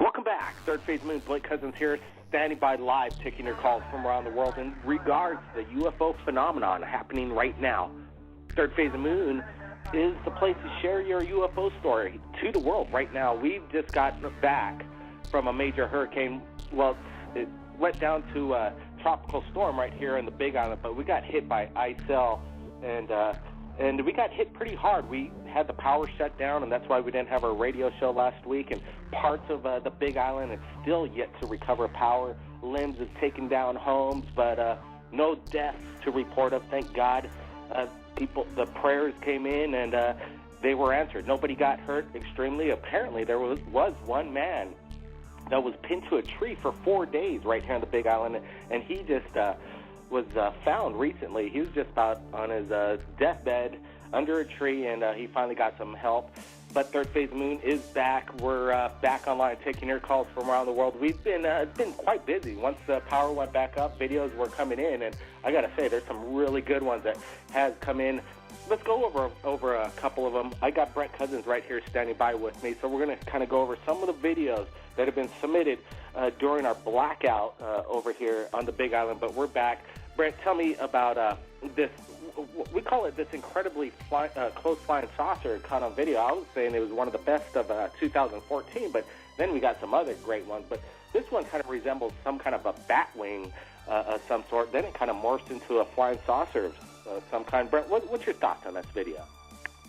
Welcome back. Third Phase Moon, Blake Cousins here, standing by live, taking your calls from around the world in regards to the UFO phenomenon happening right now. Third Phase Moon is the place to share your UFO story to the world right now. We've just gotten back from a major hurricane. Well, it went down to a tropical storm right here in the Big Island, but we got hit by ICEL, and we got hit pretty hard. We had the power shut down, and that's why we didn't have our radio show last week. And parts of the Big Island, it's still yet to recover power. Limbs have taken down homes, but no deaths to report of, thank God. The prayers came in, and they were answered. Nobody got hurt extremely. Apparently, there was one man that was pinned to a tree for 4 days right here on the Big Island, and he just was found recently. He was just about on his deathbed under a tree, and he finally got some help. But Third Phase Moon is back. We're back online taking your calls from around the world. We've been quite busy. Once the power went back up, videos were coming in, and I got to say, there's some really good ones that has come in. Let's go over a couple of them. I got Brent Cousins right here standing by with me, so we're going to kind of go over some of the videos that have been submitted during our blackout over here on the Big Island, but we're back. Brent, tell me about this. We call it this incredibly close flying saucer kind of video. I was saying it was one of the best of 2014, but then we got some other great ones. But this one kind of resembles some kind of a bat wing of some sort. Then it kind of morphs into a flying saucer of some kind. Brent, what's your thoughts on this video?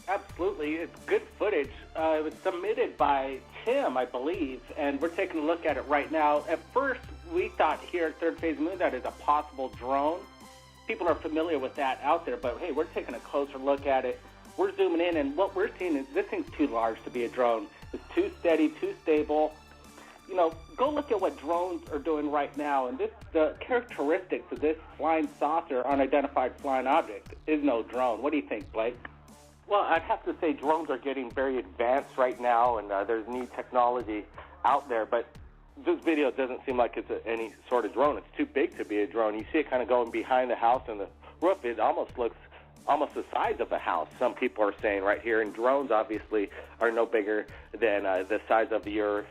Absolutely. It's good footage. It was submitted by Tim, I believe, and we're taking a look at it right now. At first, we thought here at Third Phase Moon that is a possible drone. People are familiar with that out there, but hey, we're taking a closer look at it. We're zooming in, and what we're seeing is this thing's too large to be a drone. It's too steady, too stable. You know, go look at what drones are doing right now, and the characteristics of this flying saucer, unidentified flying object, is no drone. What do you think, Blake? Well, I'd have to say drones are getting very advanced right now, and there's new technology out there, but this video doesn't seem like it's any sort of drone. It's too big to be a drone. You see it kind of going behind the house and the roof. It almost looks almost the size of a house, some people are saying right here. And drones obviously are no bigger than the size of your,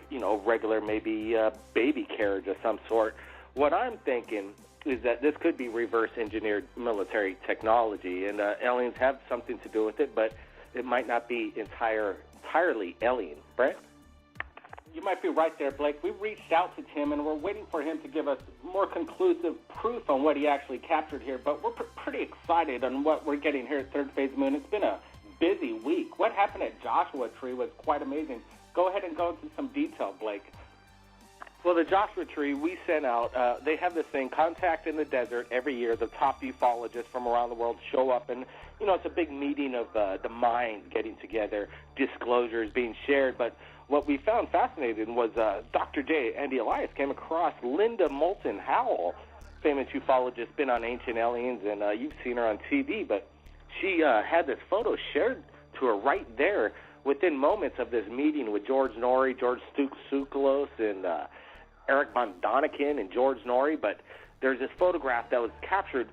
regular maybe baby carriage of some sort. What I'm thinking is that this could be reverse engineered military technology, and aliens have something to do with it, but it might not be entirely alien. Brent? You might be right there, Blake. We reached out to Tim, and we're waiting for him to give us more conclusive proof on what he actually captured here. But we're pretty excited on what we're getting here at Third Phase Moon. It's been a busy week. What happened at Joshua Tree was quite amazing. Go ahead and go into some detail, Blake. Well, the Joshua Tree, we sent out, they have this thing, Contact in the Desert, every year. The top ufologists from around the world show up, and, it's a big meeting of the minds getting together, disclosures being shared. But what we found fascinating was Dr. J. Andy Elias came across Linda Moulton Howell, famous ufologist, been on Ancient Aliens, and you've seen her on TV, but she had this photo shared to her right there within moments of this meeting with George Norrie, George Tsoukalos, and Eric Von Daniken and George Norrie. But there's this photograph that was captured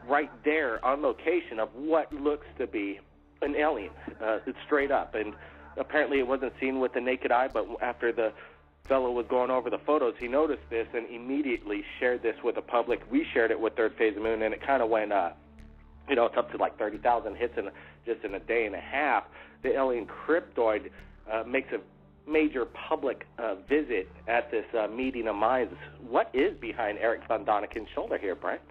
right there on location of what looks to be an alien. It's straight up, and apparently it wasn't seen with the naked eye, but after the fellow was going over the photos, he noticed this and immediately shared this with the public. We shared it with Third Phase Moon, and it kind of went, it's up to like 30,000 hits just in a day and a half. The alien cryptoid makes a major public visit at this meeting of minds. What is behind Eric Von Daniken's shoulder here, Brent?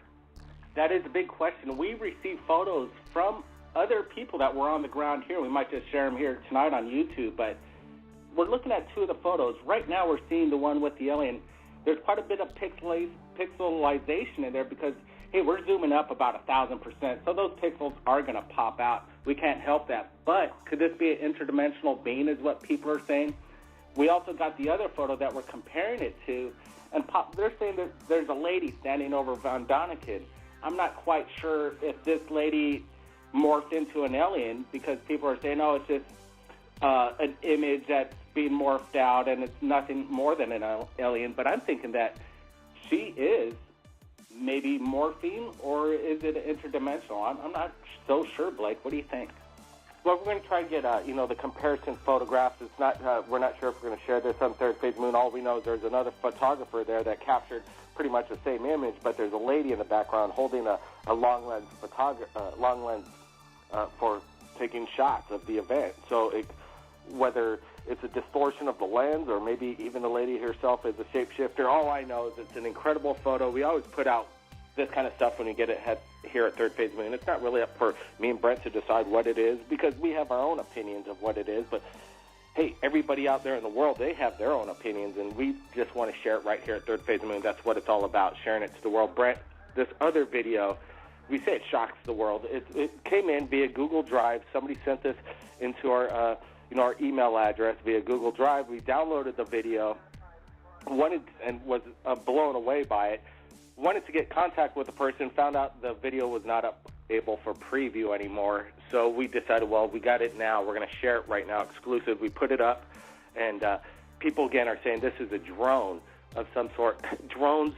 That is a big question. We received photos from other people that were on the ground here. We might just share them here tonight on YouTube, but we're looking at two of the photos. Right now we're seeing the one with the alien. There's quite a bit of pixelization in there because, hey, we're zooming up about 1,000%, so those pixels are going to pop out. We can't help that. But could this be an interdimensional being is what people are saying? We also got the other photo that we're comparing it to, and they're saying that there's a lady standing over Von Daniken. I'm not quite sure if this lady morphed into an alien because people are saying, it's just an image that's being morphed out and it's nothing more than an alien. But I'm thinking that she is maybe morphine, or is it interdimensional? I'm not so sure, Blake. What do you think? Well, we're going to try to get, the comparison photographs. It's not, we're not sure if we're going to share this on Third Phase Moon. All we know is there's another photographer there that captured pretty much the same image, but there's a lady in the background holding a long lens for taking shots of the event. So whether it's a distortion of the lens or maybe even the lady herself is a shapeshifter, all I know is it's an incredible photo. We always put out this kind of stuff when you get it here at Third Phase Moon. It's not really up for me and Brent to decide what it is because we have our own opinions of what it is. But, hey, everybody out there in the world, they have their own opinions, and we just want to share it right here at Third Phase Moon. That's what it's all about, sharing it to the world. Brent, this other video, we say it shocks the world. It came in via Google Drive. Somebody sent this into our email address via Google Drive. We downloaded the video, wanted and was blown away by it. Wanted to get contact with the person, found out the video was not able for preview anymore. So we decided, well, we got it now. We're going to share it right now, exclusive. We put it up, and people, again, are saying this is a drone of some sort. Drones,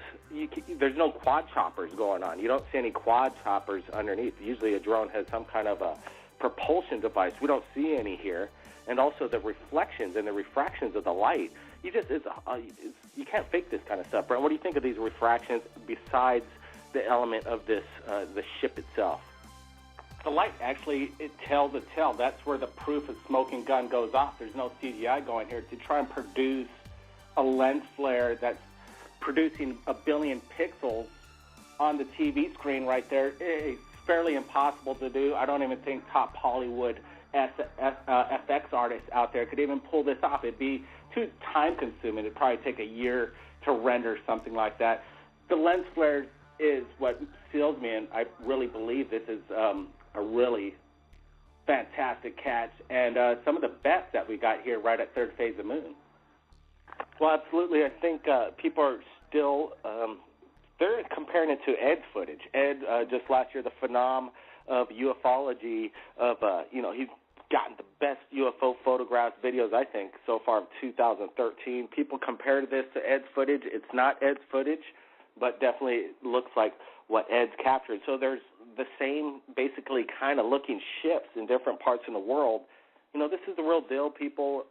there's no quad choppers going on. You don't see any quad choppers underneath. Usually a drone has some kind of a propulsion device. We don't see any here. And also the reflections and the refractions of the light. You can't fake this kind of stuff. Brent, what do you think of these refractions besides the element of this, the ship itself? The light actually, it tells the tale. That's where the proof of smoking gun goes off. There's no CGI going here to try and produce a lens flare that's producing 1 billion pixels on the TV screen right there. It's fairly impossible to do. I don't even think top Hollywood FX artists out there could even pull this off. It'd be too time-consuming. It'd probably take a year to render something like that. The lens flare is what seals me, and I really believe this is a really fantastic catch and some of the best that we got here right at Third Phase of Moon. Well, absolutely. I think people are still they're comparing it to Ed's footage. Ed, just last year, the phenom of ufology of, he's gotten the best UFO photographs, videos, I think, so far of 2013. People compared this to Ed's footage. It's not Ed's footage, but definitely looks like what Ed's captured. So there's the same basically kind of looking ships in different parts in the world. This is the real deal, people.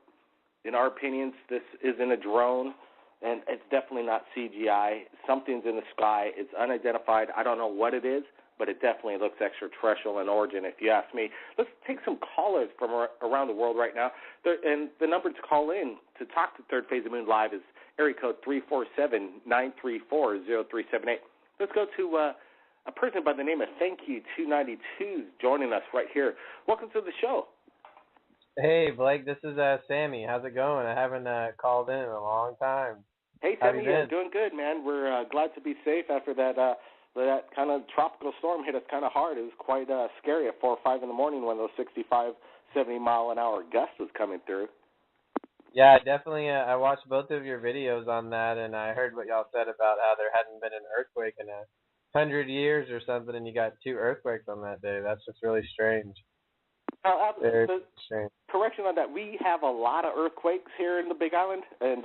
In our opinions, this isn't a drone, and it's definitely not CGI. Something's in the sky. It's unidentified. I don't know what it is, but it definitely looks extraterrestrial in origin, if you ask me. Let's take some callers from around the world right now. And the number to call in to talk to Third Phase of Moon Live is area code 347-934-0378. Let's go to a person by the name of Thank You 292 joining us right here. Welcome to the show. Hey, Blake, this is Sammy. How's it going? I haven't called in a long time. Hey, Sammy, doing good, man. We're glad to be safe after that kind of tropical storm hit us kind of hard. It was quite scary at 4 or 5 in the morning when those 65, 70-mile-an-hour gusts was coming through. Yeah, definitely. I watched both of your videos on that, and I heard what y'all said about how there hadn't been an earthquake in 100 years or something, and you got 2 earthquakes on that day. That's just really strange. Correction on that. We have a lot of earthquakes here in the Big Island, and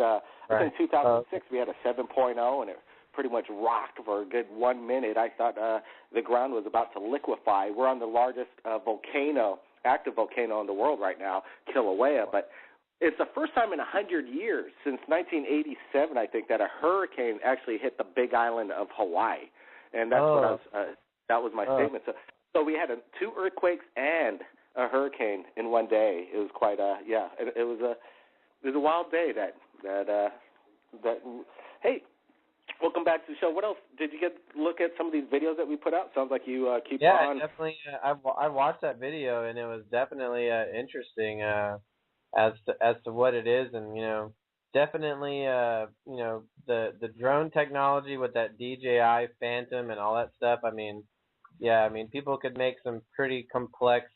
in 2006 we had a 7.0, and it pretty much rocked for a good 1 minute. I thought the ground was about to liquefy. We're on the largest active volcano in the world right now, Kilauea, but it's the first time in 100 years, since 1987, I think, that a hurricane actually hit the Big Island of Hawaii, and that's that was my statement. So we had 2 earthquakes and a hurricane in one day. It was quite it was a wild day that hey, welcome back to the show. What else did you look at some of these videos that we put out? Sounds like you keep on. Yeah, definitely. I watched that video, and it was definitely interesting as to what it is, and definitely the drone technology with that DJI Phantom and all that stuff. People could make some pretty complex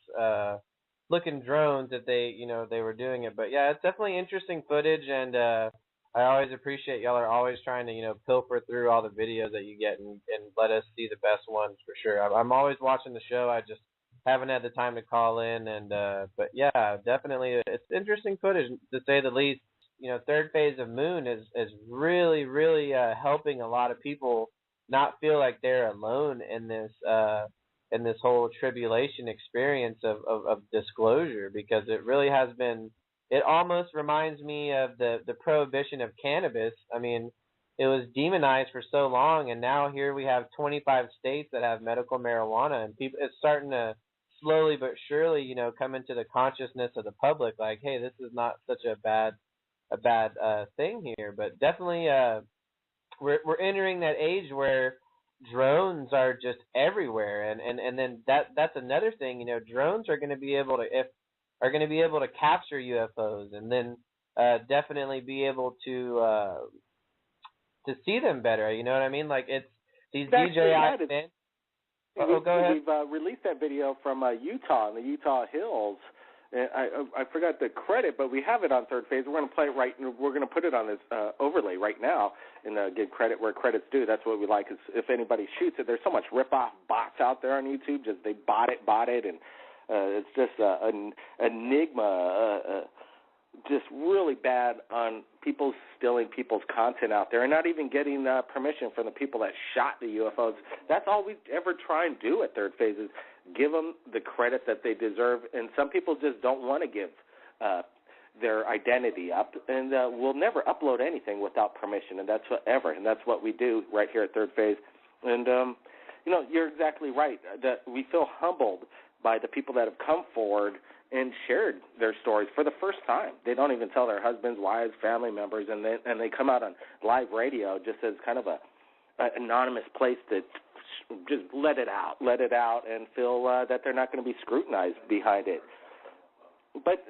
looking drones if they were doing it. But yeah, it's definitely interesting footage, and I always appreciate y'all are always trying to pilfer through all the videos that you get and let us see the best ones for sure. I'm always watching the show. I just haven't had the time to call in, and but yeah, definitely it's interesting footage to say the least. Third Phase of Moon is really, really helping a lot of people not feel like they're alone in this in this whole tribulation experience of disclosure, because it really has been. It almost reminds me of the prohibition of cannabis. I mean, it was demonized for so long, and now here we have 25 states that have medical marijuana, and people, it's starting to slowly but surely, come into the consciousness of the public, like, hey, this is not such a bad thing here. But definitely, we're entering that age where drones are just everywhere, and then that's another thing. Drones are going to be able to capture UFOs, and then definitely be able to see them better. You know what I mean? Like, it's these DJI fans. Go ahead. We've released that video from Utah, in the Utah hills. And I forgot the credit, but we have it on Third Phase. We're going to play it right. We're going to put it on this overlay right now and give credit where credit's due. That's what we like. Is if anybody shoots it, there's so much rip-off bots out there on YouTube. Just they bot it, and it's just an enigma. Just really bad on people stealing people's content out there and not even getting permission from the people that shot the UFOs. That's all we ever try and do at Third Phase is give them the credit that they deserve. And some people just don't want to give their identity up, and we'll never upload anything without permission, and that's what we do right here at Third Phase. And you're exactly right that we feel humbled by the people that have come forward and shared their stories for the first time. They don't even tell their husbands, wives, family members, and they come out on live radio just as kind of an anonymous place that just let it out and feel that they're not going to be scrutinized behind it. But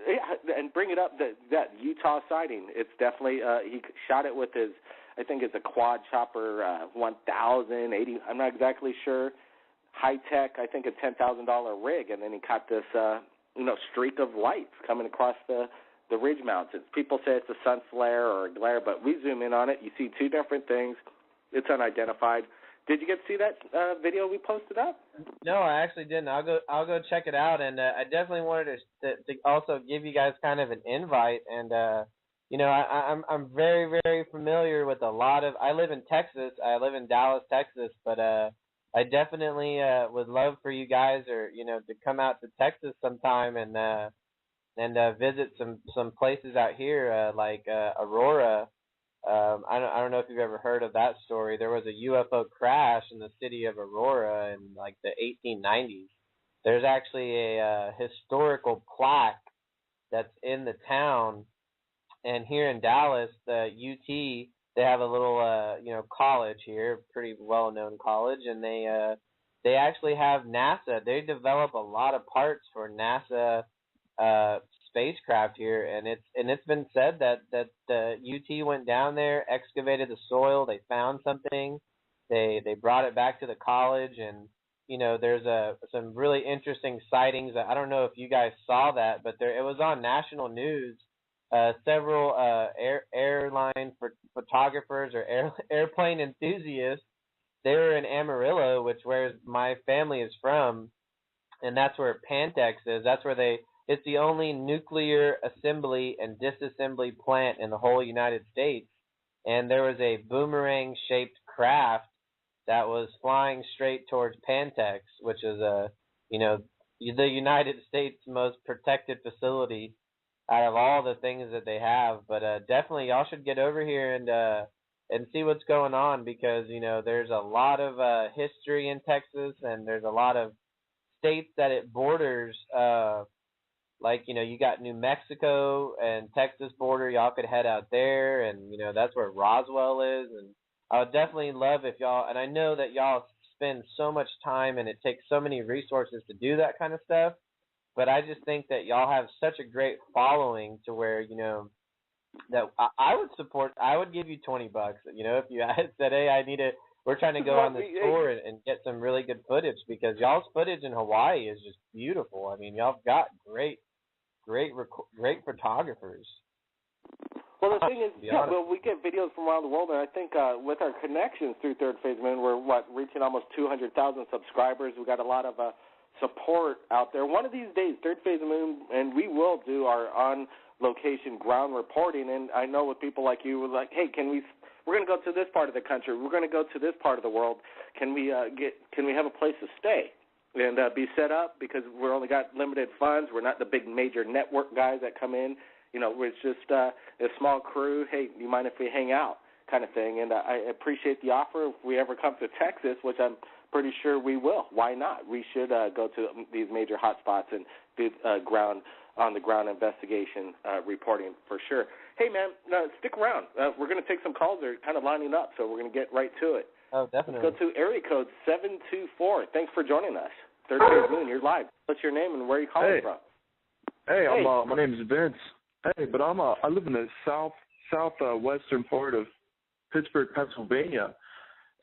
and bring it up, that Utah sighting, it's definitely he shot it with his, I think it's a quad chopper 1080, I'm not exactly sure, high tech, I think a $10,000 rig, and then he caught this streak of lights coming across the ridge mountains. People say it's a sun flare or a glare, but we zoom in on it. You see two different things. It's unidentified. Did you get to see that video we posted up? No, I actually didn't. I'll go check it out, and I definitely wanted to also give you guys kind of an invite. And I'm very, very familiar with a lot of. I live in Texas. I live in Dallas, Texas, but I definitely would love for you guys, or to come out to Texas sometime and visit some places out here like Aurora. I don't know if you've ever heard of that story. There was a UFO crash in the city of Aurora in like the 1890s. There's actually a historical plaque that's in the town, and here in Dallas, the UT. They have a little, college here, pretty well-known college, and they actually have NASA. They develop a lot of parts for NASA spacecraft here, and it's been said that the UT went down there, excavated the soil, they found something, they brought it back to the college, and there's some really interesting sightings. I don't know if you guys saw that, but it was on national news. Several airline photographers or airplane enthusiasts, they were in Amarillo, which where my family is from, and that's where Pantex is. That's where it's the only nuclear assembly and disassembly plant in the whole United States. And there was a boomerang-shaped craft that was flying straight towards Pantex, which is the United States' most protected facility out of all the things that they have. But definitely y'all should get over here and see what's going on, because there's a lot of history in Texas, and there's a lot of states that it borders, you got New Mexico and Texas border. Y'all could head out there, and that's where Roswell is. And I would definitely love if y'all, and I know that y'all spend so much time and it takes so many resources to do that kind of stuff, but I just think that y'all have such a great following to where, that I would give you $20, if you said, hey, we're trying to go on this tour and get some really good footage, because y'all's footage in Hawaii is just beautiful. I mean, y'all got great photographers. Well, the thing is, we get videos from around the world, and I think with our connections through Third Phase Moon, we're reaching almost 200,000 subscribers. We got a lot of support out there. One of these days, Third Phase Moon, and we will do our on-location ground reporting. And I know with people like you, we're like, hey, we're going to go to this part of the country. We're going to go to this part of the world. Can we have a place to stay? and be set up because we're only got limited funds. We're not the big major network guys that come in. You know, it's just a small crew. Hey, you mind if we hang out kind of thing? And I appreciate the offer. If we ever come to Texas, which I'm pretty sure we will, why not? We should go to these major hotspots and do on-the-ground investigation reporting for sure. Hey, man, stick around. We're going to take some calls. They're kind of lining up, so we're going to get right to it. Oh, definitely. Let's go to area code 724. Thanks for joining us. Third Phase Moon, you're live. What's your name and where are you calling from? Hey, my name is Vince. Hey, but I live in the southwestern part of Pittsburgh, Pennsylvania,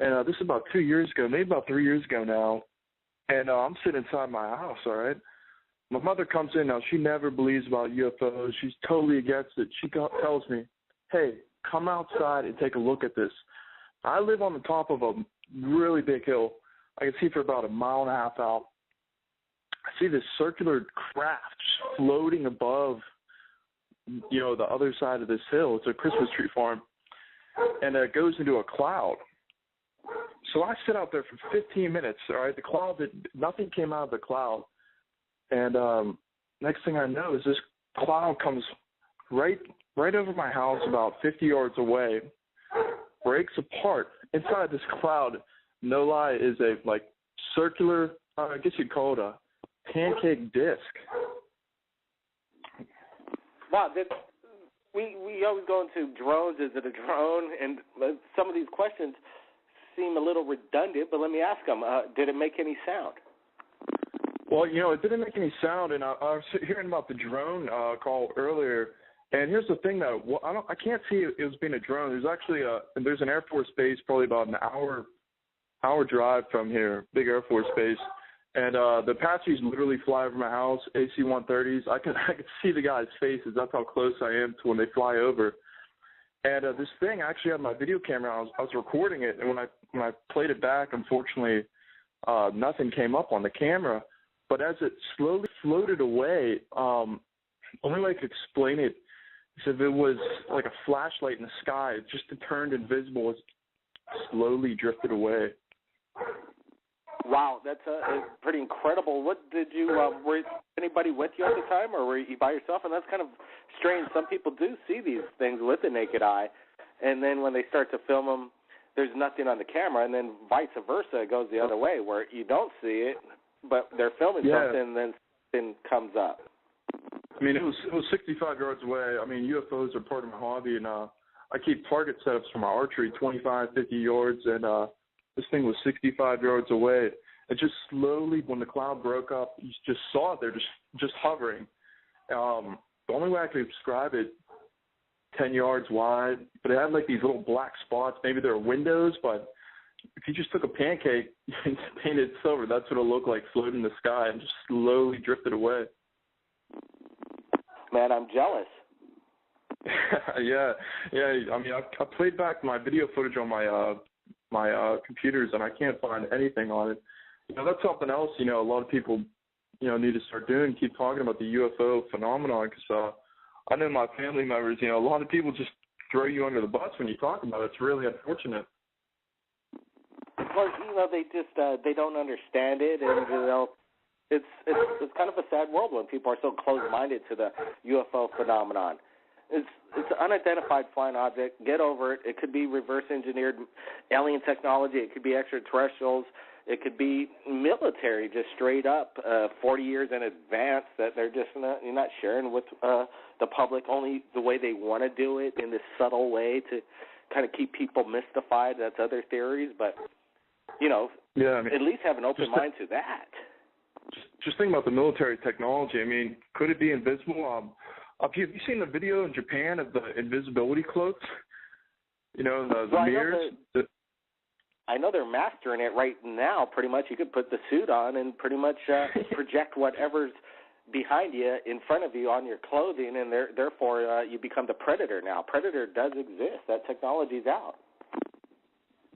and this is about 2 years ago, maybe about 3 years ago now, and I'm sitting inside my house, all right? My mother comes in now. She never believes about UFOs. She's totally against it. She tells me, hey, come outside and take a look at this. I live on the top of a really big hill. I can see for about a mile and a half out. I see this circular craft floating above, you know, the other side of this hill. It's a Christmas tree farm, and it goes into a cloud. So I sit out there for 15 minutes, all right? The cloud, nothing came out of the cloud. And next thing I know is this cloud comes right over my house about 50 yards away, breaks apart. Inside this cloud, no lie, is a, like, circular, I guess you'd call it a pancake disc. Wow, we always go into drones. Is it a drone? And some of these questions seem a little redundant, but let me ask them. Did it make any sound? Well, you know, it didn't make any sound, and I was hearing about the drone call earlier. And here's the thing, though. Well, I can't see it was being a drone. There's actually there's an Air Force base probably about an hour drive from here, big Air Force base. And the Apaches literally fly over my house, AC-130s. I could see the guys' faces. That's how close I am to when they fly over. And this thing, I actually had my video camera. I was recording it, and when I played it back, unfortunately, nothing came up on the camera. But as it slowly floated away, only way I could explain it is if it was like a flashlight in the sky. It just turned invisible as it slowly drifted away. Wow, that's pretty incredible. What did you, were anybody with you at the time, or were you by yourself? And that's kind of strange. Some people do see these things with the naked eye, and then when they start to film them, there's nothing on the camera, and then vice versa, it goes the other way, where you don't see it, but they're filming something, and then something comes up. I mean, it was 65 yards away. I mean, UFOs are part of my hobby, and I keep target setups for my archery, 25, 50 yards, and this thing was 65 yards away. It just slowly, when the cloud broke up, you just saw it there, just hovering. The only way I could describe it, 10 yards wide, but it had like these little black spots. Maybe there were windows, but if you just took a pancake and painted it silver, that's what it looked like, floating in the sky and just slowly drifted away. Man, I'm jealous. Yeah. I mean, I played back my video footage on my computers, and I can't find anything on it. You know, that's something else, you know, a lot of people, you know, need to start doing, keep talking about the UFO phenomenon, because I know my family members, you know, a lot of people just throw you under the bus when you talk about it. It's really unfortunate. Well, you know, they just they don't understand it, and you know, it's kind of a sad world when people are so close-minded to the UFO phenomenon. It's an unidentified flying object. Get over it. It could be reverse-engineered alien technology. It could be extraterrestrials. It could be military, just straight up, 40 years in advance that they're just you're not sharing with the public, only the way they want to do it in this subtle way to kind of keep people mystified. That's other theories, but, you know, yeah, I mean, at least have an open mind to that. Just think about the military technology. I mean, could it be invisible? Have you seen the video in Japan of the invisibility cloaks? You know, the mirrors? I know they're mastering it right now. Pretty much you could put the suit on and pretty much project whatever's behind you in front of you on your clothing, and therefore you become the predator now. Predator does exist. That technology's out.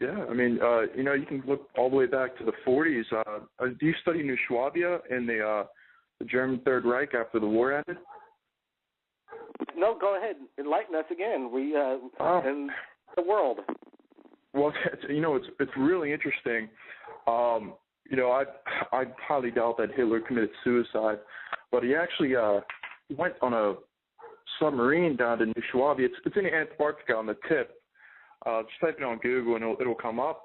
Yeah, I mean, you know, you can look all the way back to the 40s. Do you study New Schwabia in the German Third Reich after the war ended? No, go ahead. Enlighten us again. We in the world. Well, you know, it's really interesting. I highly doubt that Hitler committed suicide, but he actually went on a submarine down to New Schwabi. It's in Antarctica on the tip. Just type it on Google and it'll come up.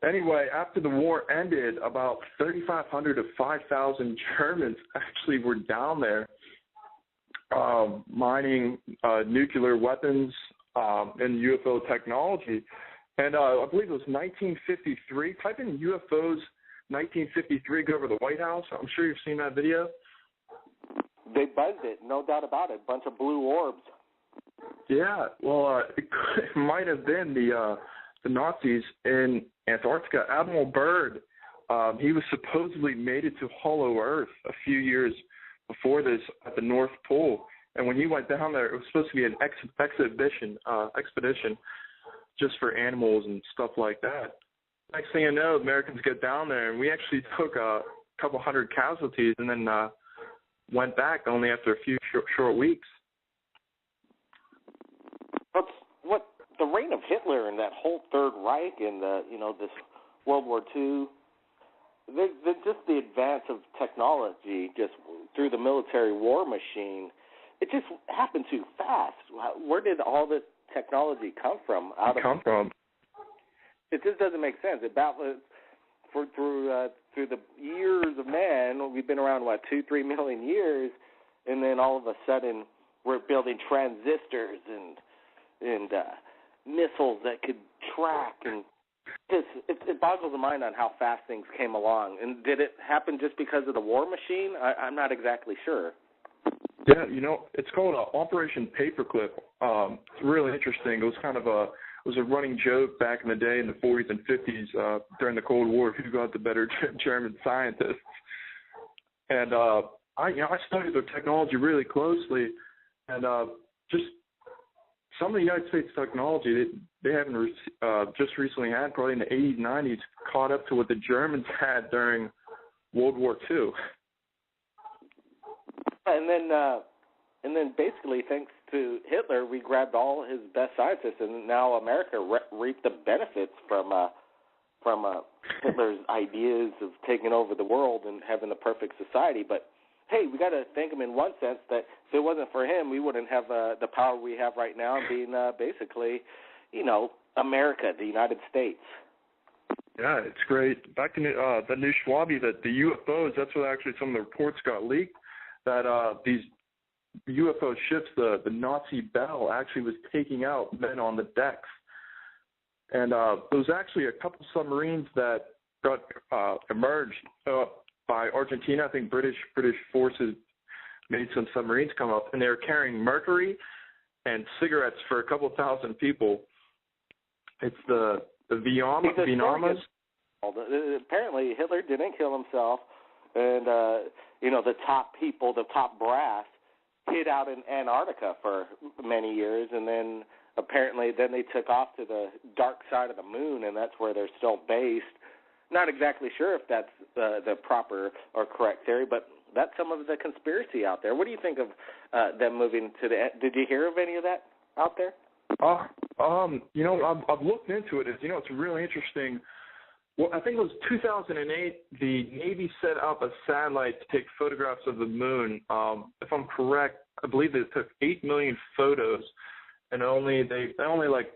Anyway, after the war ended, about 3,500 to 5,000 Germans actually were down there mining nuclear weapons and UFO technology. And I believe it was 1953. Type in UFOs 1953, go over the White House. I'm sure you've seen that video. They buzzed it, no doubt about it. Bunch of blue orbs. Yeah, well, it might have been the Nazis in Antarctica. Admiral Byrd, he was supposedly made it to Hollow Earth a few years before this at the North Pole. And when he went down there, it was supposed to be an expedition just for animals and stuff like that. Next thing you know, Americans get down there, and we actually took a couple hundred casualties and then went back only after a few short weeks. What the reign of Hitler and that whole Third Reich and this World War II, just the advance of technology just through the military war machine, it just happened too fast. Where did all this technology come from? It just doesn't make sense. Through the years of man, we've been around 2-3 million years, and then all of a sudden we're building transistors and missiles that could track, and it boggles the mind on how fast things came along. And did it happen just because of the war machine? I'm not exactly sure. Yeah, it's called Operation Paperclip. It's really interesting. It was kind of a running joke back in the day in the 40s and 50s during the Cold War, who got the better German scientists. And I studied their technology really closely, and just some of the United States technology they haven't just recently had, probably in the 80s, 90s, caught up to what the Germans had during World War II. And then basically, thanks to Hitler, we grabbed all his best scientists, and now America reaped the benefits from Hitler's ideas of taking over the world and having the perfect society. But hey, we got to thank him in one sense that if it wasn't for him, we wouldn't have the power we have right now, being basically, America, the United States. Yeah, it's great. Back in the New Schwabi, that the UFOs, that's what actually some of the reports got leaked, that these UFO ships, the Nazi Bell, actually was taking out men on the decks. And there was actually a couple submarines that got emerged by Argentina. I think British forces made some submarines come up, and they were carrying mercury and cigarettes for a couple thousand people. It's the Vietnamese. Apparently, Hitler didn't kill himself, and the top people, the top brass, hid out in Antarctica for many years, and then apparently they took off to the dark side of the moon, and that's where they're still based. Not exactly sure if that's the proper or correct theory, but that's some of the conspiracy out there. What do you think of them moving to the? Did you hear of any of that out there? I've looked into it. It's really interesting. Well, I think it was 2008. The Navy set up a satellite to take photographs of the moon. If I'm correct, I believe they took 8 million photos, and they only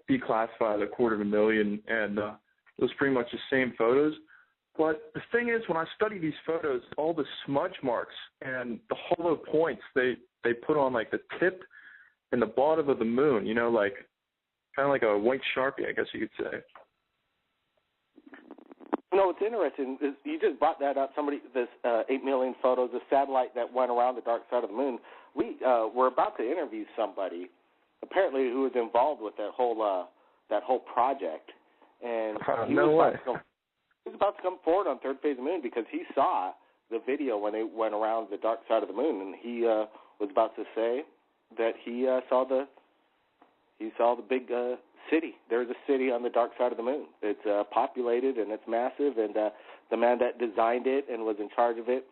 declassified 250,000, and it was pretty much the same photos. But the thing is, when I study these photos, all the smudge marks and the hollow points they put on the tip and the bottom of the moon, kind of like a white Sharpie, I guess you could say. What's interesting is you just brought that up. This 8 million photos, the satellite that went around the dark side of the moon. We were about to interview somebody, apparently, who was involved with that whole project, and he was about to come forward on Third Phase of the Moon because he saw the video when they went around the dark side of the moon, and he was about to say that he saw the big city. There's a city on the dark side of the moon. It's populated and it's massive, and the man that designed it and was in charge of it,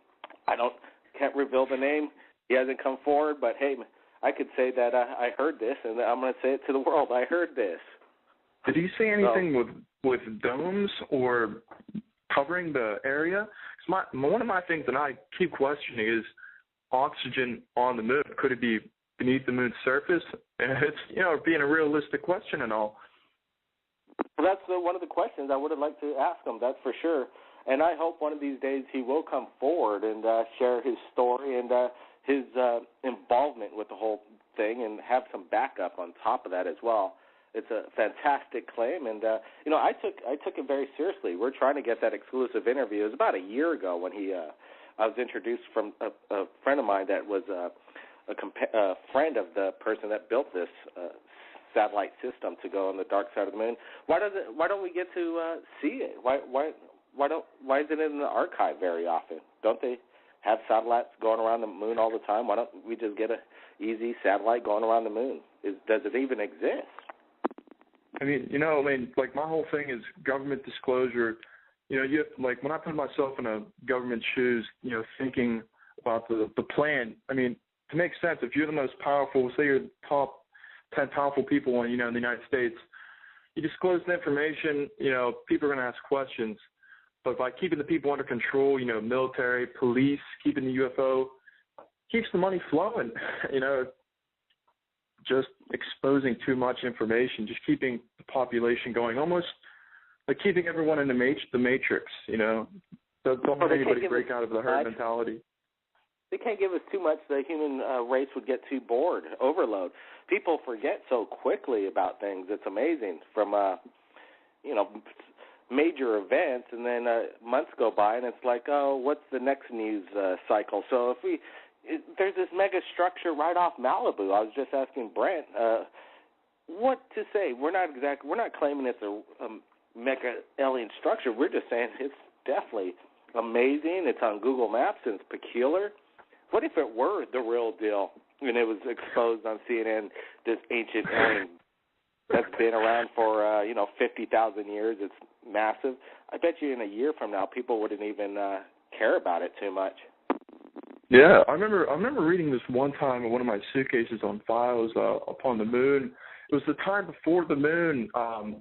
can't reveal the name. He hasn't come forward, but hey, I could say that I heard this, and I'm going to say it to the world. I heard this. Did he say anything with domes or covering the area. One of my things that I keep questioning is oxygen on the moon. Could it be beneath the moon's surface? And it's, being a realistic question and all. Well, that's one of the questions I would have liked to ask him, that's for sure. And I hope one of these days he will come forward and share his story and his involvement with the whole thing and have some backup on top of that as well. It's a fantastic claim, and I took it very seriously. We're trying to get that exclusive interview. It was about a year ago when I was introduced from a friend of mine that was a friend of the person that built this satellite system to go on the dark side of the moon. Why don't we get to see it? Why isn't it in the archive very often? Don't they have satellites going around the moon all the time? Why don't we just get a easy satellite going around the moon? Does it even exist? Like my whole thing is government disclosure. When I put myself in a government shoes, thinking about the plan, to make sense, if you're the most powerful, say you're the top 10 powerful people in the United States, you disclose the information, people are going to ask questions. But by keeping the people under control, military, police, keeping the UFO, keeps the money flowing, just exposing too much information, just keeping the population going, almost like keeping everyone in the matrix, Don't let anybody break out of the herd mentality. They can't give us too much. The human race would get too bored, overload. People forget so quickly about things. It's amazing from, major events, and then months go by, and it's like, oh, what's the next news cycle? So there's this mega structure right off Malibu. I was just asking Brent what to say. We're not claiming it's a mega alien structure. We're just saying it's definitely amazing. It's on Google Maps and it's peculiar. What if it were the real deal and it was exposed on CNN? This ancient alien that's been around for 50,000 years. It's massive. I bet you in a year from now, people wouldn't even care about it too much. Yeah, I remember reading this one time in one of my suitcases on files upon the moon. It was the time before the moon. I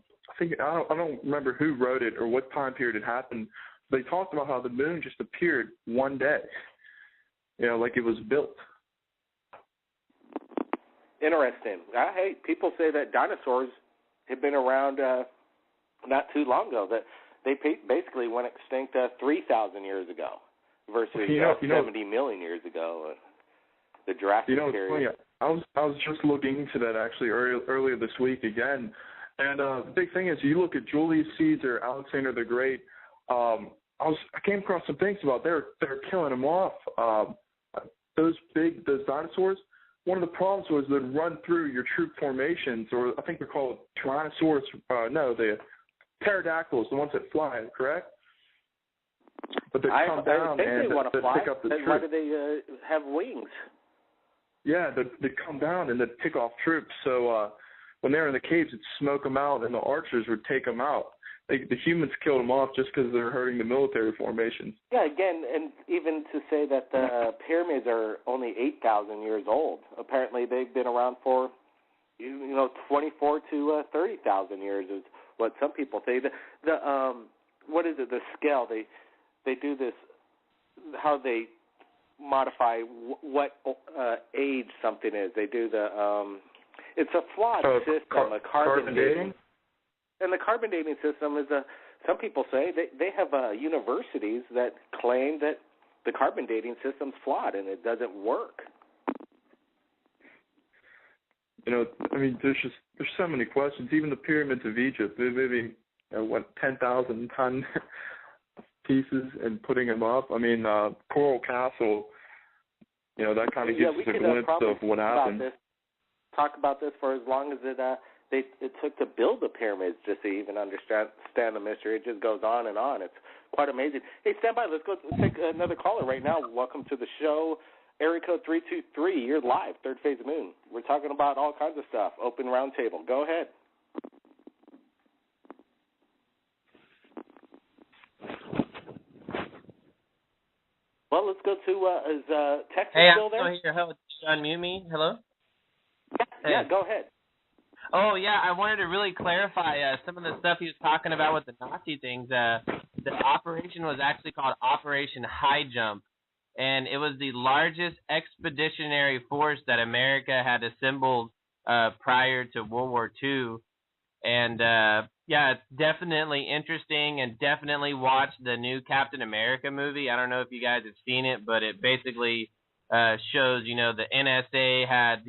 don't remember who wrote it or what time period it happened. They talked about how the moon just appeared one day, like it was built. Interesting. Hey, people say that dinosaurs have been around not too long ago, that they basically went extinct 3,000 years ago versus 70 million years ago, the Jurassic period. I was just looking into that actually earlier this week again, and the big thing is you look at Julius Caesar, Alexander the Great. I came across some things about they're killing them off. Those dinosaurs. One of the problems was they'd run through your troop formations, or I think they're called Tyrannosaurus. The pterodactyls, the ones that fly, correct? But they come down and they pick up the troops. Why do they have wings? Yeah, they come down and they pick off troops. So when they're in the caves, it'd smoke them out, and the archers would take them out. The humans killed them off just because they're hurting the military formations. Yeah, again, and even to say that the pyramids are only 8,000 years old. Apparently, they've been around for 24 to 30,000 years is what some people say. What is it? The scale. They do this. How they modify what age something is. They do the. It's a flawed system. A carbon dating. And the carbon dating system is some people say they have universities that claim that the carbon dating system's flawed and it doesn't work. There's so many questions. Even the pyramids of Egypt, they're maybe 10,000 ton pieces and putting them up. Coral Castle, that kind of gives us a glimpse of what happened. Talk about this for as long as it took to build the pyramids just to even understand the mystery. It just goes on and on. It's quite amazing. Hey, stand by. Let's go take another caller right now. Welcome to the show. Area code 323. You're live, Third Phase of Moon. We're talking about all kinds of stuff. Open round table. Go ahead. Well, let's go to is Texas still there? Hey, I'm still here. Hello, unmute me. Hello? Yeah, go ahead. Oh, yeah, I wanted to really clarify some of the stuff he was talking about with the Nazi things. the operation was actually called Operation High Jump, and it was the largest expeditionary force that America had assembled prior to World War II. And yeah, it's definitely interesting, and definitely watch the new Captain America movie. I don't know if you guys have seen it, but it basically shows, the NSA had,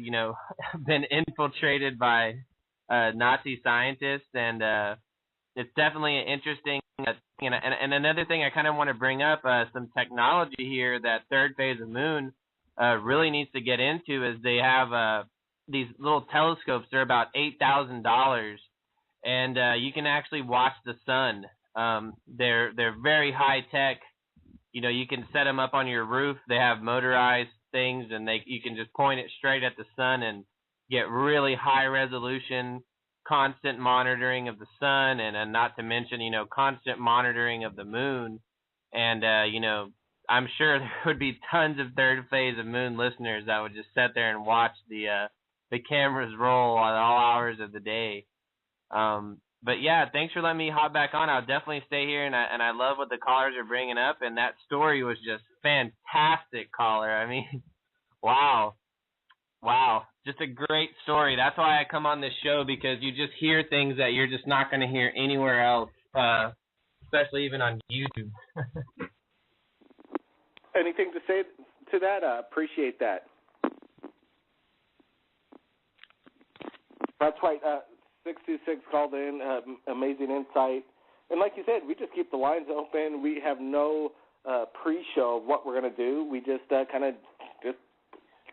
been infiltrated by Nazi scientists, and it's definitely interesting. And another thing I kind of want to bring up, some technology here that Third Phase of Moon really needs to get into is they have these little telescopes. They're about $8,000. And you can actually watch the sun. They're very high tech. You can set them up on your roof. They have motorized things, and you can just point it straight at the sun and get really high resolution, constant monitoring of the sun, and not to mention, constant monitoring of the moon. And I'm sure there would be tons of Third Phase of Moon listeners that would just sit there and watch the cameras roll at all hours of the day. But yeah, thanks for letting me hop back on. I'll definitely stay here, and I love what the callers are bringing up, and that story was just fantastic, caller. I mean, wow, just a great story. That's why I come on this show, because you just hear things that you're just not going to hear anywhere else, especially even on YouTube. Anything to say to that? Appreciate that. That's right. 626 called in, amazing insight. And like you said, we just keep the lines open. We have no pre-show of what we're going to do. We just kind of just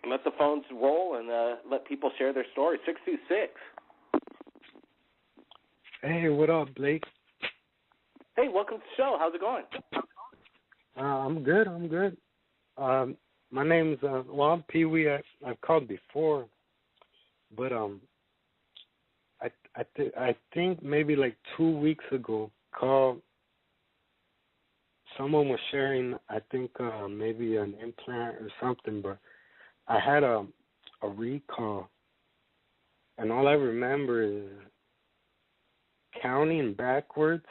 let the phones roll and let people share their story. 626. Hey, what up, Blake? Hey, welcome to the show. How's it going? I'm good. My name's, I'm Pee-wee. I've called before, but I think maybe like 2 weeks ago, someone was sharing, I think maybe an implant or something, but I had a recall, and all I remember is counting backwards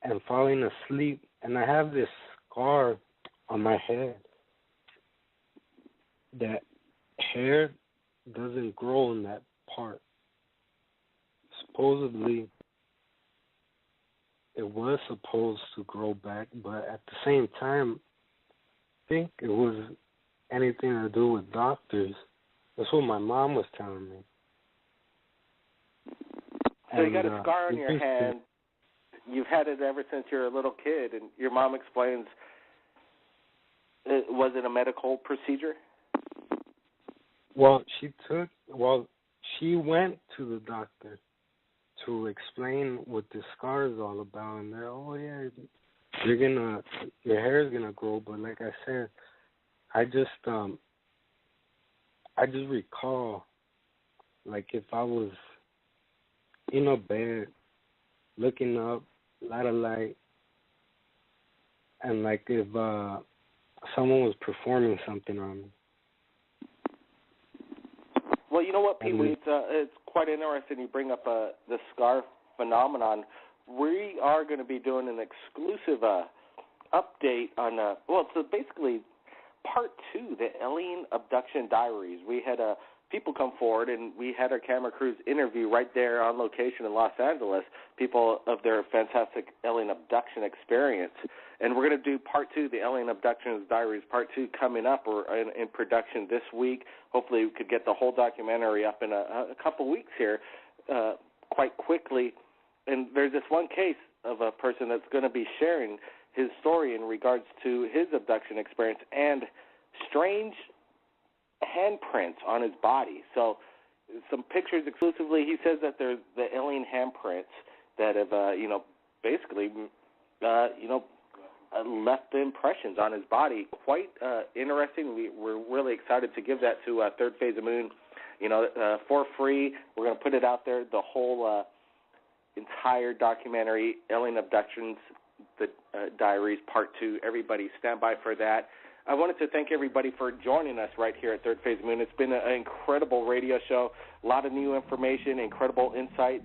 and falling asleep, and I have this scar on my head that hair doesn't grow in that part. Supposedly, it was supposed to grow back, but at the same time, I think it was anything to do with doctors. That's what my mom was telling me. So you got a scar on your hand. You've had it ever since you were a little kid, and your mom explains, was it a medical procedure? Well, she went to the doctor to explain what the scar is all about, and they're, your hair is gonna grow, but like I said, I just recall, like if I was in a bed, looking up, a lot of light, and like if someone was performing something on me. Well, you know what, Pee-wee, it's quite interesting you bring up the scar phenomenon. We are going to be doing an exclusive update on, so basically part 2, the alien abduction diaries. We had people come forward, and we had our camera crews interview right there on location in Los Angeles, people of their fantastic alien abduction experience. And we're going to do part 2, the Alien Abductions Diaries, part 2 coming up or in production this week. Hopefully we could get the whole documentary up in a couple weeks here quite quickly. And there's this one case of a person that's going to be sharing his story in regards to his abduction experience and strange handprints on his body. So some pictures exclusively. He says that they're the alien handprints that have, basically, left impressions on his body. Quite interesting. We're really excited to give that to Third Phase of Moon, for free. We're going to put it out there, the whole entire documentary, Alien Abductions, the Diaries, Part 2. Everybody stand by for that. I wanted to thank everybody for joining us right here at Third Phase of Moon. It's been an incredible radio show, a lot of new information, incredible insights,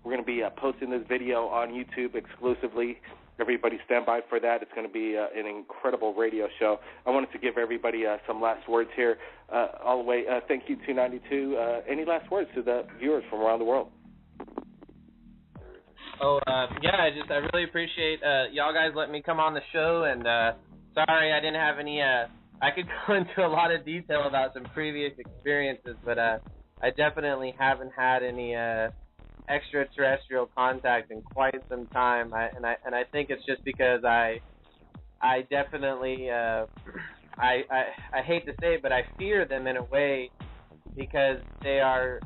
We're going to be posting this video on YouTube exclusively. Everybody stand by for that. It's going to be an incredible radio show. I wanted to give everybody some last words here. All the way, thank you, 292. Any last words to the viewers from around the world? Yeah, I really appreciate y'all guys letting me come on the show, and sorry I didn't have any, I could go into a lot of detail about some previous experiences, but I definitely haven't had any extraterrestrial contact in quite some time, and I think it's just because I definitely, I hate to say it, but I fear them in a way, because they're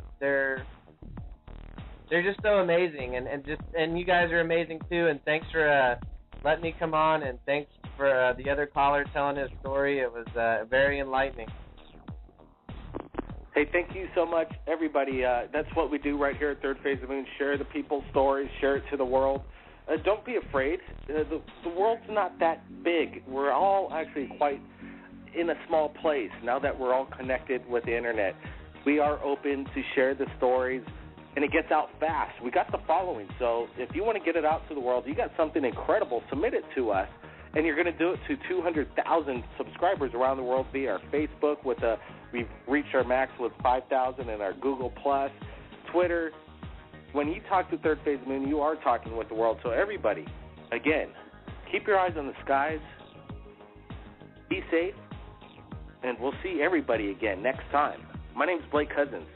just so amazing, and you guys are amazing too, and thanks for letting me come on, and thanks for the other caller telling his story. It was very enlightening. Hey, thank you so much, everybody. That's what we do right here at Third Phase of the Moon. Share the people's stories, share it to the world. Don't be afraid. The world's not that big. We're all actually quite in a small place now that we're all connected with the internet. We are open to share the stories, and it gets out fast. We got the following, so if you want to get it out to the world, you got something incredible, submit it to us, and you're going to do it to 200,000 subscribers around the world via our Facebook. We've reached our max with 5,000 in our Google+, Twitter. When you talk to Third Phase Moon, you are talking with the world. So everybody, again, keep your eyes on the skies, be safe, and we'll see everybody again next time. My name's Blake Cousins.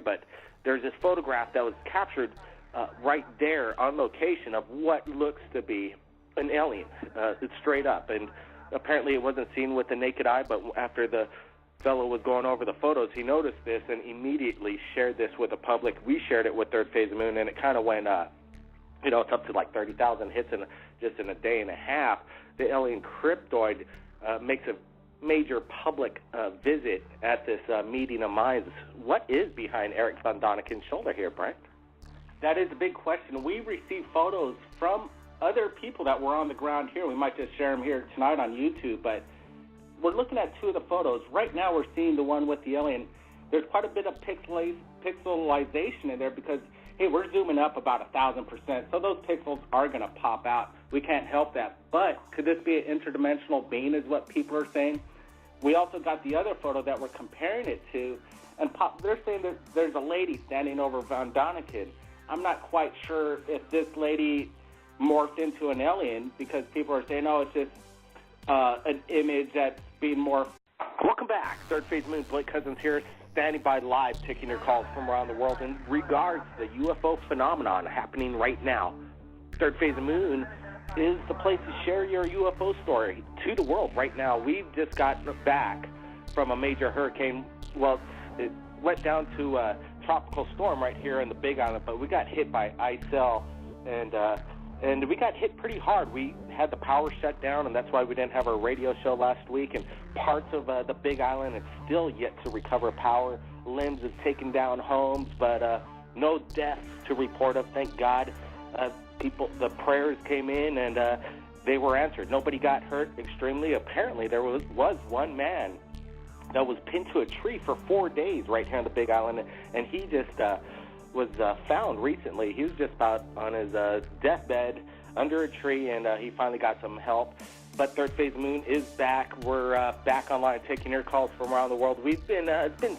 But there's this photograph that was captured right there on location of what looks to be an alien. It's straight up, and apparently it wasn't seen with the naked eye, but after the fellow was going over the photos, he noticed this and immediately shared this with the public. We shared it with Third Phase of the Moon, and it kind of went, it's up to like 30,000 hits just in a day and a half. The alien cryptoid makes a major public visit at this meeting of minds. What is behind Eric Von Daniken's shoulder here, Brent? That is a big question. We received photos from other people that were on the ground here. We might just share them here tonight on YouTube, but we're looking at two of the photos. Right now we're seeing the one with the alien. There's quite a bit of pixelization in there because, hey, we're zooming up about 1,000%, so those pixels are going to pop out. We can't help that. But could this be an interdimensional being is what people are saying? We also got the other photo that we're comparing it to, and they're saying that there's a lady standing over Von Daniken. I'm not quite sure if this lady morphed into an alien because people are saying, oh, it's just an image that's being morphed. Welcome back. Third Phase Moon, Blake Cousins here, standing by live, taking your calls from around the world in regards to the UFO phenomenon happening right now. Third Phase of Moon is the place to share your UFO story to the world right now. We've just gotten back from a major hurricane. Well, it went down to a tropical storm right here in the Big Island, but we got hit by ICEL, and we got hit pretty hard. We had the power shut down, and that's why we didn't have our radio show last week, and parts of the Big Island is still yet to recover power. Limbs have taken down homes, but no deaths to report of, thank God. The prayers came in, and they were answered. Nobody got hurt extremely. Apparently, there was one man that was pinned to a tree for 4 days right here on the Big Island, and he just was found recently. He was just about on his deathbed under a tree, and he finally got some help. But Third Phase Moon is back. We're back online taking your calls from around the world. We've been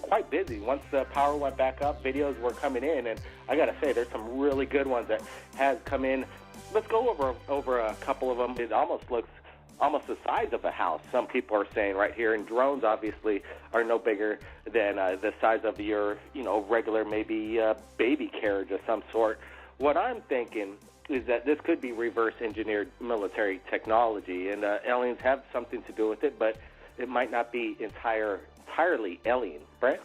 quite busy. Once the power went back up, videos were coming in, and I got to say, there's some really good ones that has come in. Let's go over a couple of them. It almost looks the size of a house, some people are saying right here. And drones, obviously, are no bigger than the size of your, regular maybe baby carriage of some sort. What I'm thinking is that this could be reverse-engineered military technology, and aliens have something to do with it, but it might not be entirely alien. Brent?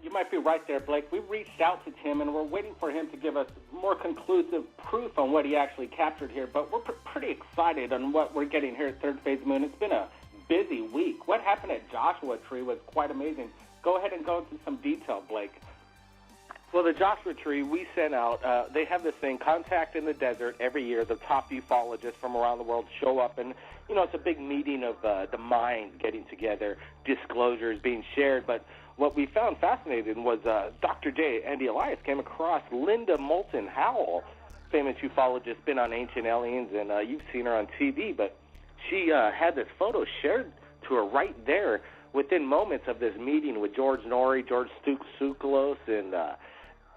You might be right there, Blake. We reached out to Tim, and we're waiting for him to give us more conclusive proof on what he actually captured here. But we're pretty excited on what we're getting here at Third Phase Moon. It's been a busy week. What happened at Joshua Tree was quite amazing. Go ahead and go into some detail, Blake. Well, the Joshua Tree, we sent out, they have this thing, Contact in the Desert, every year. The top ufologists from around the world show up, and, you know, it's a big meeting of the minds getting together, disclosures being shared. But what we found fascinating was Dr. J. Andy Elias came across Linda Moulton Howell, famous ufologist, been on Ancient Aliens, and you've seen her on TV, but she had this photo shared to her right there within moments of this meeting with George Norrie, George Tsoukalos, and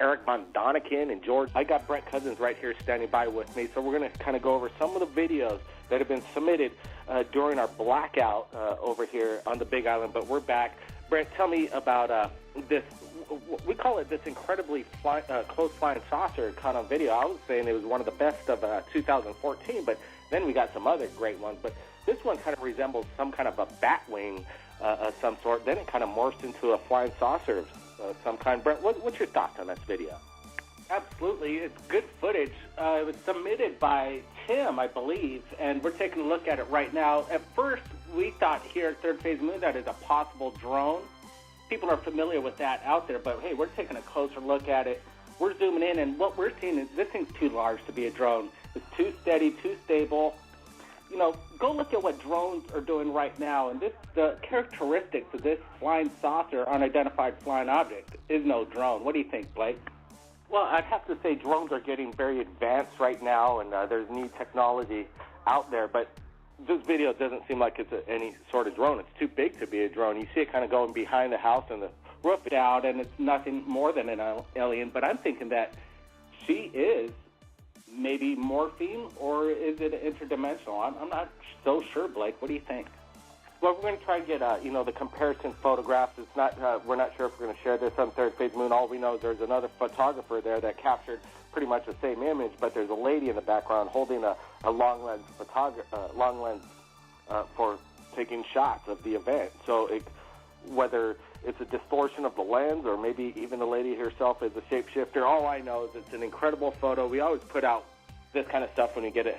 Eric Von Doniken and George. I got Brent Cousins right here standing by with me, so we're going to kind of go over some of the videos that have been submitted during our blackout over here on the Big Island, but we're back. Brent, tell me about this, we call it this incredibly close flying saucer kind of video. I was saying it was one of the best of 2014, but then we got some other great ones, but this one kind of resembles some kind of a bat wing of some sort. Then it kind of morphs into a flying saucer of some kind. Brent, what's your thoughts on this video? Absolutely. It's good footage. It was submitted by Tim, I believe, and we're taking a look at it right now. At first, we thought here at Third Phase Moon that is a possible drone. People are familiar with that out there, but hey, we're taking a closer look at it. We're zooming in, and what we're seeing is this thing's too large to be a drone. It's too steady, too stable. You know, go look at what drones are doing right now, and the characteristics of this flying saucer, unidentified flying object, is no drone. What do you think, Blake? Well, I'd have to say drones are getting very advanced right now, and there's neat technology out there, but this video doesn't seem like it's any sort of drone. It's too big to be a drone. You see it kind of going behind the house and the roof out, and it's nothing more than an alien, but I'm thinking that she is maybe morphine, or is it interdimensional? I'm not so sure, Blake. What do you think? Well, we're going to try and get, the comparison photographs. It's not, we're not sure if we're going to share this on Third Phase Moon. All we know is there's another photographer there that captured pretty much the same image, but there's a lady in the background holding a long lens for taking shots of the event. So whether it's a distortion of the lens or maybe even the lady herself is a shapeshifter, all I know is it's an incredible photo. We always put out this kind of stuff when you get it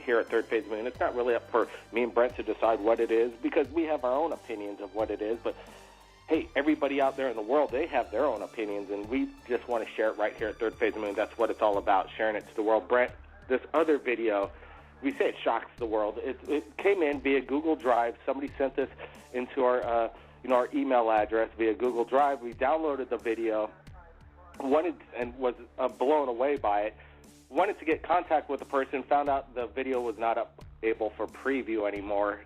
here at Third Phase Moon. It's not really up for me and Brent to decide what it is because we have our own opinions of what it is, but hey, everybody out there in the world, they have their own opinions, and we just want to share it right here at Third Phase Moon. That's what it's all about, sharing it to the world. Brent, this other video, we say it shocks the world. It came in via Google Drive. Somebody sent this into our email address via Google Drive. We downloaded the video, wanted and was blown away by it. Wanted to get contact with the person, found out the video was not able for preview anymore.